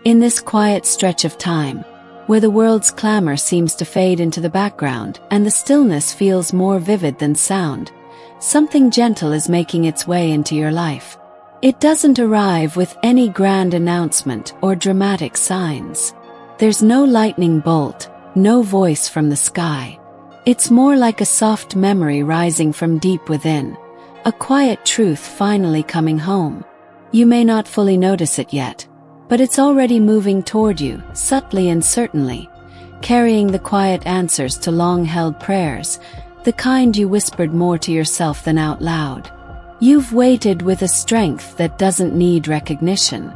In this quiet stretch of time, where the world's clamor seems to fade into the background and the stillness feels more vivid than sound, something gentle is making its way into your life. It doesn't arrive with any grand announcement or dramatic signs. There's no lightning bolt, no voice from the sky. It's more like a soft memory rising from deep within, a quiet truth finally coming home. You may not fully notice it yet, but it's already moving toward you, subtly and certainly, carrying the quiet answers to long-held prayers, the kind you whispered more to yourself than out loud. You've waited with a strength that doesn't need recognition,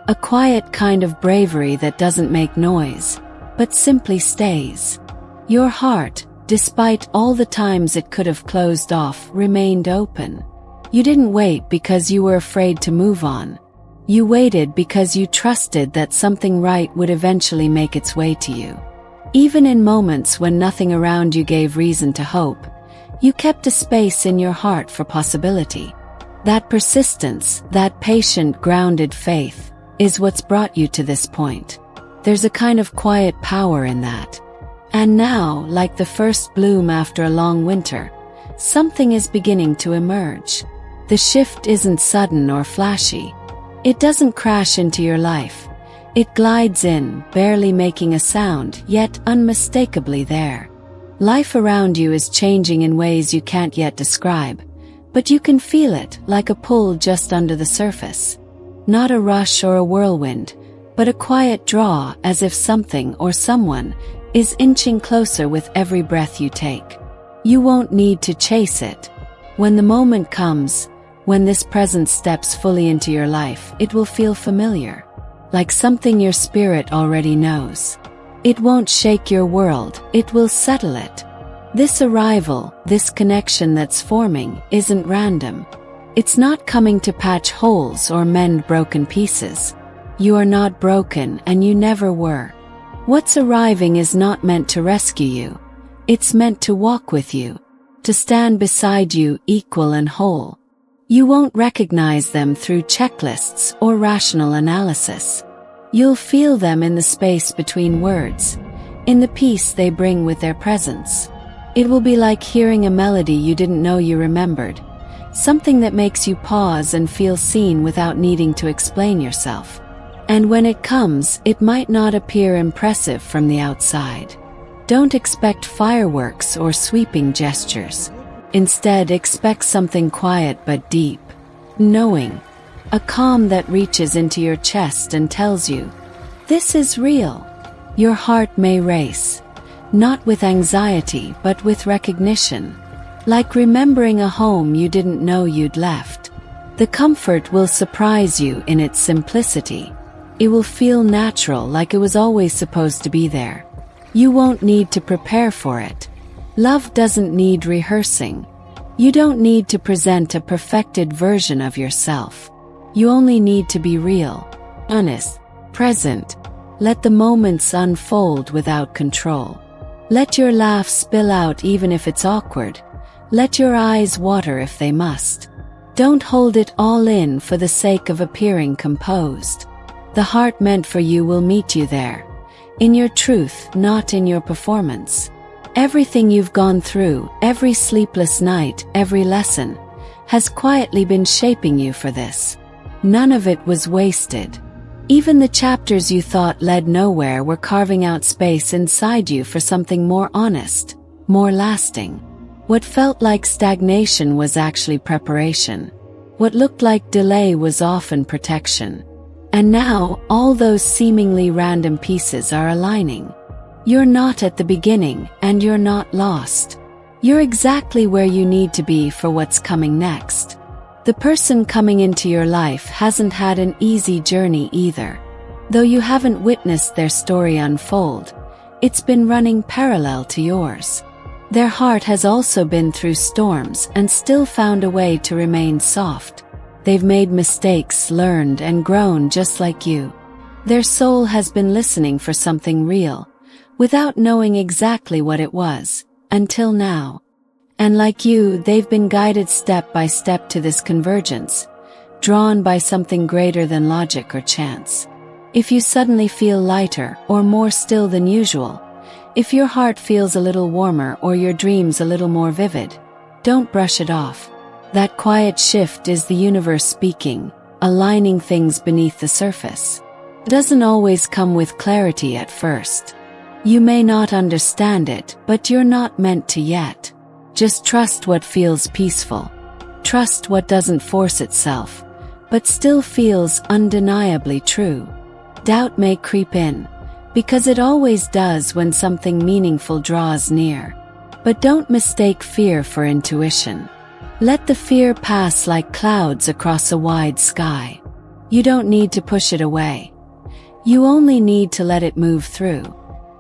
a quiet kind of bravery that doesn't make noise, but simply stays. Your heart, despite all the times it could have closed off, remained open. You didn't wait because you were afraid to move on. You waited because you trusted that something right would eventually make its way to you. Even in moments when nothing around you gave reason to hope, you kept a space in your heart for possibility. That persistence, that patient, grounded faith, is what's brought you to this point. There's a kind of quiet power in that. And now, like the first bloom after a long winter, something is beginning to emerge. The shift isn't sudden or flashy. It doesn't crash into your life. It glides in, barely making a sound, yet unmistakably there. Life around you is changing in ways you can't yet describe, but you can feel it, like a pull just under the surface. Not a rush or a whirlwind, but a quiet draw, as if something or someone is inching closer with every breath you take. You won't need to chase it. When the moment comes, when this presence steps fully into your life, it will feel familiar, like something your spirit already knows. It won't shake your world, it will settle it. This arrival, this connection that's forming, isn't random. It's not coming to patch holes or mend broken pieces. You are not broken, and you never were. What's arriving is not meant to rescue you. It's meant to walk with you, to stand beside you, equal and whole. You won't recognize them through checklists or rational analysis. You'll feel them in the space between words, in the peace they bring with their presence. It will be like hearing a melody you didn't know you remembered, something that makes you pause and feel seen without needing to explain yourself. And when it comes, it might not appear impressive from the outside. Don't expect fireworks or sweeping gestures. Instead, expect something quiet but deep. Knowing. A calm that reaches into your chest and tells you, this is real. Your heart may race, not with anxiety but with recognition, like remembering a home you didn't know you'd left. The comfort will surprise you in its simplicity. It will feel natural, like it was always supposed to be there. You won't need to prepare for it. Love doesn't need rehearsing. You don't need to present a perfected version of yourself. You only need to be real, honest, present. Let the moments unfold without control. Let your laugh spill out even if it's awkward. Let your eyes water if they must. Don't hold it all in for the sake of appearing composed. The heart meant for you will meet you there, in your truth, not in your performance. Everything you've gone through, every sleepless night, every lesson, has quietly been shaping you for this. None of it was wasted. Even the chapters you thought led nowhere were carving out space inside you for something more honest, more lasting. What felt like stagnation was actually preparation. What looked like delay was often protection. And now, all those seemingly random pieces are aligning. You're not at the beginning, and you're not lost. You're exactly where you need to be for what's coming next. The person coming into your life hasn't had an easy journey either. Though you haven't witnessed their story unfold, it's been running parallel to yours. Their heart has also been through storms and still found a way to remain soft. They've made mistakes, learned and grown just like you. Their soul has been listening for something real, without knowing exactly what it was, until now. And like you, they've been guided step by step to this convergence, drawn by something greater than logic or chance. If you suddenly feel lighter or more still than usual, if your heart feels a little warmer or your dreams a little more vivid, don't brush it off. That quiet shift is the universe speaking, aligning things beneath the surface. It doesn't always come with clarity at first. You may not understand it, but you're not meant to yet. Just trust what feels peaceful. Trust what doesn't force itself, but still feels undeniably true. Doubt may creep in, because it always does when something meaningful draws near. But don't mistake fear for intuition. Let the fear pass like clouds across a wide sky. You don't need to push it away. You only need to let it move through.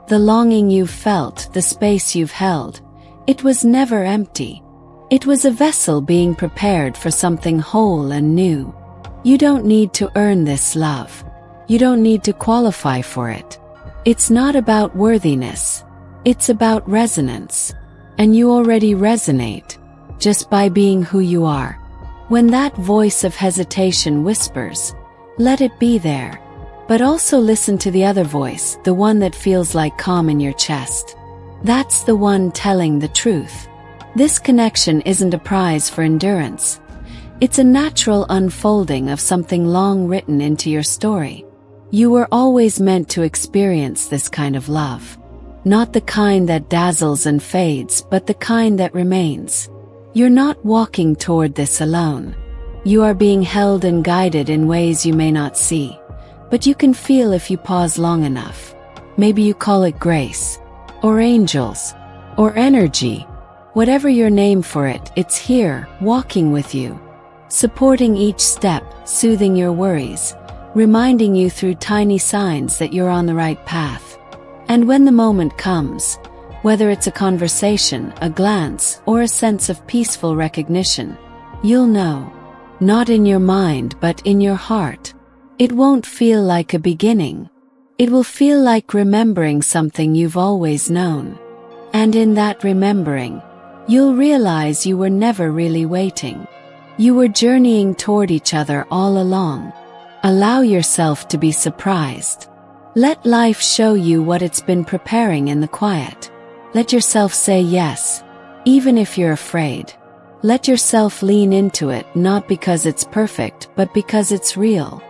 The longing you've felt, the space you've held, it was never empty. It was a vessel being prepared for something whole and new. You don't need to earn this love. You don't need to qualify for it. It's not about worthiness. It's about resonance. And you already resonate, just by being who you are. When that voice of hesitation whispers, let it be there. But also listen to the other voice, the one that feels like calm in your chest. That's the one telling the truth. This connection isn't a prize for endurance. It's a natural unfolding of something long written into your story. You were always meant to experience this kind of love. Not the kind that dazzles and fades, but the kind that remains. You're not walking toward this alone. You are being held and guided in ways you may not see, but you can feel if you pause long enough. Maybe you call it grace, or angels, or energy. Whatever your name for it, it's here, walking with you, supporting each step, soothing your worries, reminding you through tiny signs that you're on the right path. And when the moment comes, whether it's a conversation, a glance, or a sense of peaceful recognition, you'll know. Not in your mind, but in your heart. It won't feel like a beginning. It will feel like remembering something you've always known. And in that remembering, you'll realize you were never really waiting. You were journeying toward each other all along. Allow yourself to be surprised. Let life show you what it's been preparing in the quiet. Let yourself say yes, even if you're afraid. Let yourself lean into it, not because it's perfect, but because it's real.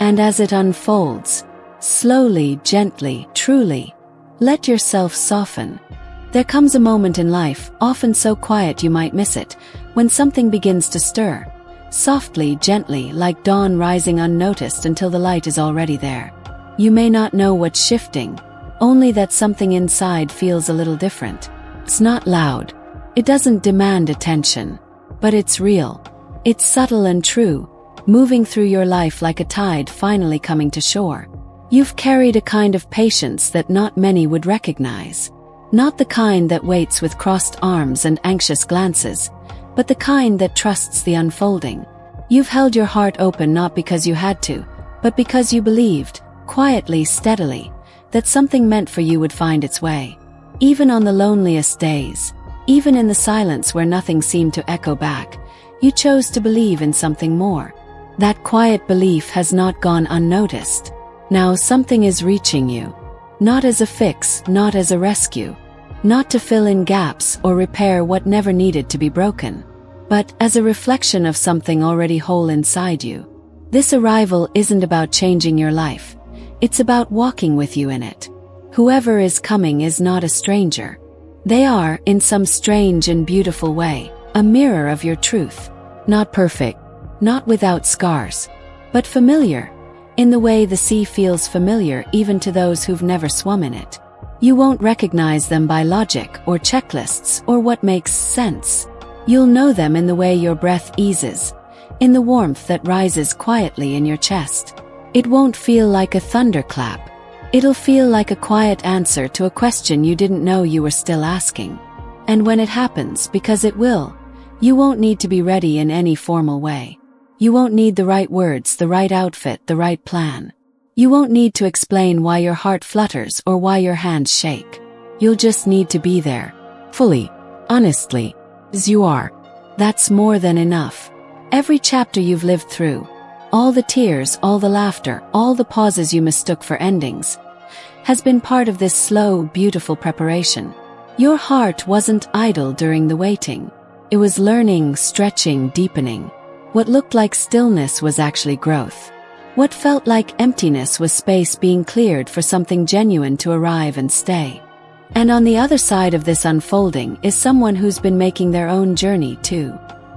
And as it unfolds, slowly, gently, truly, let yourself soften. There comes a moment in life, often so quiet you might miss it, when something begins to stir. Softly, gently, like dawn rising unnoticed until the light is already there. You may not know what's shifting, only that something inside feels a little different. It's not loud. It doesn't demand attention. But it's real. It's subtle and true, moving through your life like a tide finally coming to shore. You've carried a kind of patience that not many would recognize. Not the kind that waits with crossed arms and anxious glances, but the kind that trusts the unfolding. You've held your heart open not because you had to, but because you believed, quietly, steadily, that something meant for you would find its way. Even on the loneliest days, even in the silence where nothing seemed to echo back, you chose to believe in something more. That quiet belief has not gone unnoticed. Now something is reaching you. Not as a fix, not as a rescue, not to fill in gaps or repair what never needed to be broken, but as a reflection of something already whole inside you. This arrival isn't about changing your life. It's about walking with you in it. Whoever is coming is not a stranger. They are, in some strange and beautiful way, a mirror of your truth. Not perfect, not without scars, but familiar, in the way the sea feels familiar even to those who've never swum in it. You won't recognize them by logic or checklists or what makes sense. You'll know them in the way your breath eases, in the warmth that rises quietly in your chest. It won't feel like a thunderclap. It'll feel like a quiet answer to a question you didn't know you were still asking. And when it happens, because it will, you won't need to be ready in any formal way. You won't need the right words, the right outfit, the right plan. You won't need to explain why your heart flutters or why your hands shake. You'll just need to be there, fully, honestly, as you are. That's more than enough. Every chapter you've lived through, all the tears, all the laughter, all the pauses you mistook for endings, has been part of this slow, beautiful preparation. Your heart wasn't idle during the waiting. It was learning, stretching, deepening. What looked like stillness was actually growth. What felt like emptiness was space being cleared for something genuine to arrive and stay. And on the other side of this unfolding is someone who's been making their own journey too.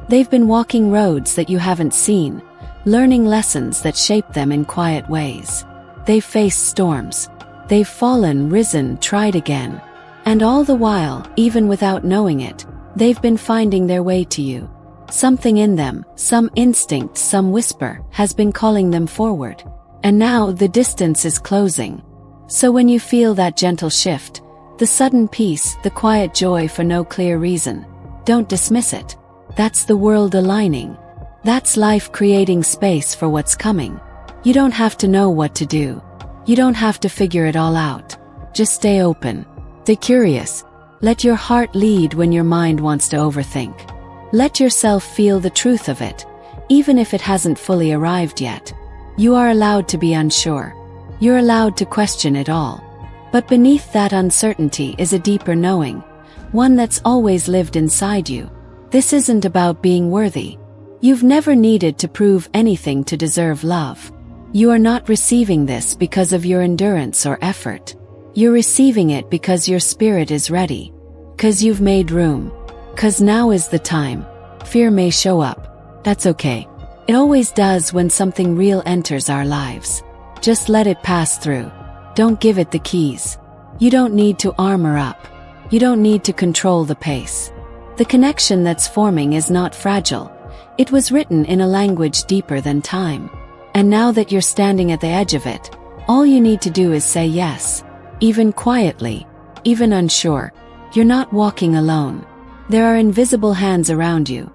They've been walking roads that you haven't seen, learning lessons that shape them in quiet ways. They've faced storms. They've fallen, risen, tried again. And all the while, even without knowing it, they've been finding their way to you. Something in them, some instinct, some whisper, has been calling them forward. And now the distance is closing. So when you feel that gentle shift, the sudden peace, the quiet joy for no clear reason, don't dismiss it. That's the world aligning. That's life creating space for what's coming. You don't have to know what to do. You don't have to figure it all out. Just stay open. Stay curious. Let your heart lead when your mind wants to overthink. Let yourself feel the truth of it, even if it hasn't fully arrived yet. You are allowed to be unsure. You're allowed to question it all. But beneath that uncertainty is a deeper knowing, one that's always lived inside you. This isn't about being worthy. You've never needed to prove anything to deserve love. You are not receiving this because of your endurance or effort. You're receiving it because your spirit is ready. 'Cause you've made room. 'Cause now is the time. Fear may show up. That's okay. It always does when something real enters our lives. Just let it pass through. Don't give it the keys. You don't need to armor up. You don't need to control the pace. The connection that's forming is not fragile. It was written in a language deeper than time. And now that you're standing at the edge of it, all you need to do is say yes. Even quietly, even unsure. You're not walking alone. There are invisible hands around you.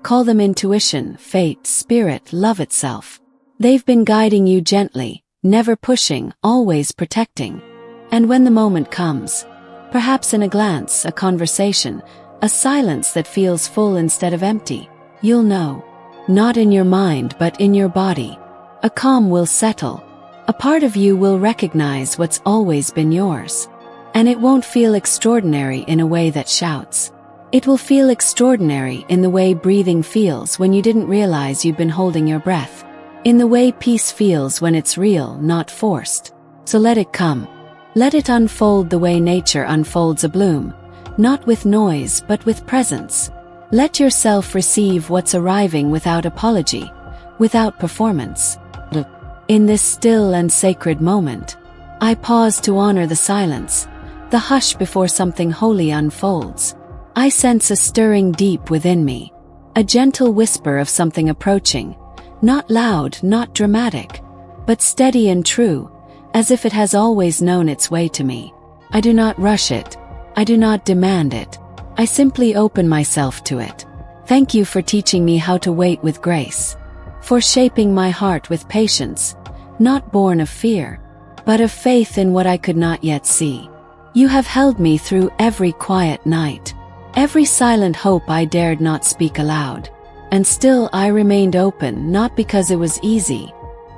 Call them intuition, fate, spirit, love itself. They've been guiding you gently, never pushing, always protecting. And when the moment comes, perhaps in a glance, a conversation, a silence that feels full instead of empty, you'll know. Not in your mind but in your body. A calm will settle. A part of you will recognize what's always been yours. And it won't feel extraordinary in a way that shouts. It will feel extraordinary in the way breathing feels when you didn't realize you've been holding your breath. In the way peace feels when it's real, not forced. So let it come. Let it unfold the way nature unfolds a bloom. Not with noise, but with presence. Let yourself receive what's arriving without apology, without performance. In this still and sacred moment, I pause to honor the silence, the hush before something holy unfolds. I sense a stirring deep within me, a gentle whisper of something approaching, not loud, not dramatic, but steady and true, as if it has always known its way to me. I do not rush it. I do not demand it. I simply open myself to it. Thank you for teaching me how to wait with grace, for shaping my heart with patience, not born of fear, but of faith in what I could not yet see. You have held me through every quiet night, every silent hope I dared not speak aloud. And still I remained open, not because it was easy,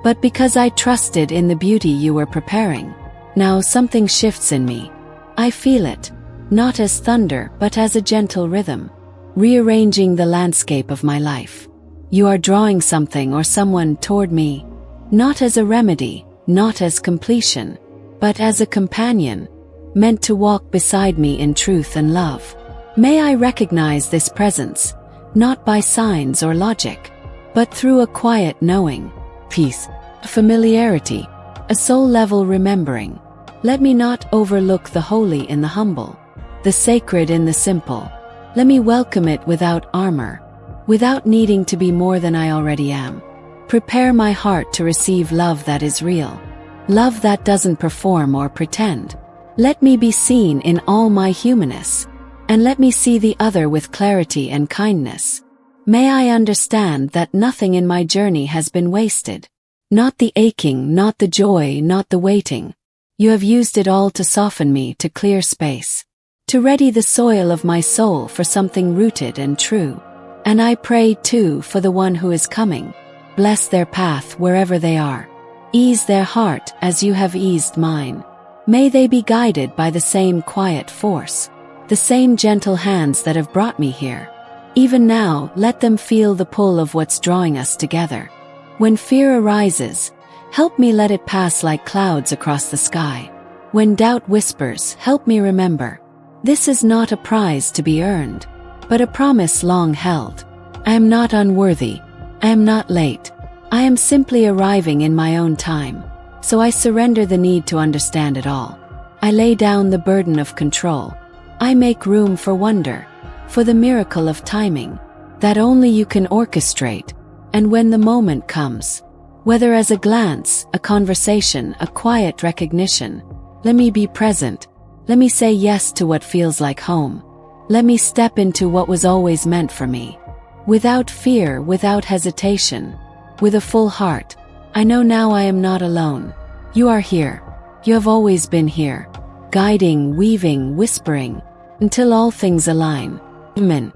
but because I trusted in the beauty you were preparing. Now something shifts in me. I feel it, not as thunder but as a gentle rhythm, rearranging the landscape of my life. You are drawing something or someone toward me, not as a remedy, not as completion, but as a companion, meant to walk beside me in truth and love. May I recognize this presence, not by signs or logic, but through a quiet knowing, peace, familiarity, a soul-level remembering. Let me not overlook the holy in the humble, the sacred in the simple. Let me welcome it without armor, without needing to be more than I already am. Prepare my heart to receive love that is real, love that doesn't perform or pretend. Let me be seen in all my humanness, and let me see the other with clarity and kindness. May I understand that nothing in my journey has been wasted. Not the aching, not the joy, not the waiting. You have used it all to soften me, to clear space, to ready the soil of my soul for something rooted and true. And I pray too for the one who is coming. Bless their path wherever they are. Ease their heart as you have eased mine. May they be guided by the same quiet force, the same gentle hands that have brought me here. Even now, let them feel the pull of what's drawing us together. When fear arises, help me let it pass like clouds across the sky. When doubt whispers, help me remember. This is not a prize to be earned, but a promise long held. I am not unworthy. I am not late. I am simply arriving in my own time. So I surrender the need to understand it all. I lay down the burden of control. I make room for wonder, for the miracle of timing, that only you can orchestrate. And when the moment comes, whether as a glance, a conversation, a quiet recognition, let me be present. Let me say yes to what feels like home. Let me step into what was always meant for me. Without fear, without hesitation, with a full heart, I know now I am not alone. You are here. You have always been here, guiding, weaving, whispering, until all things align. Amen.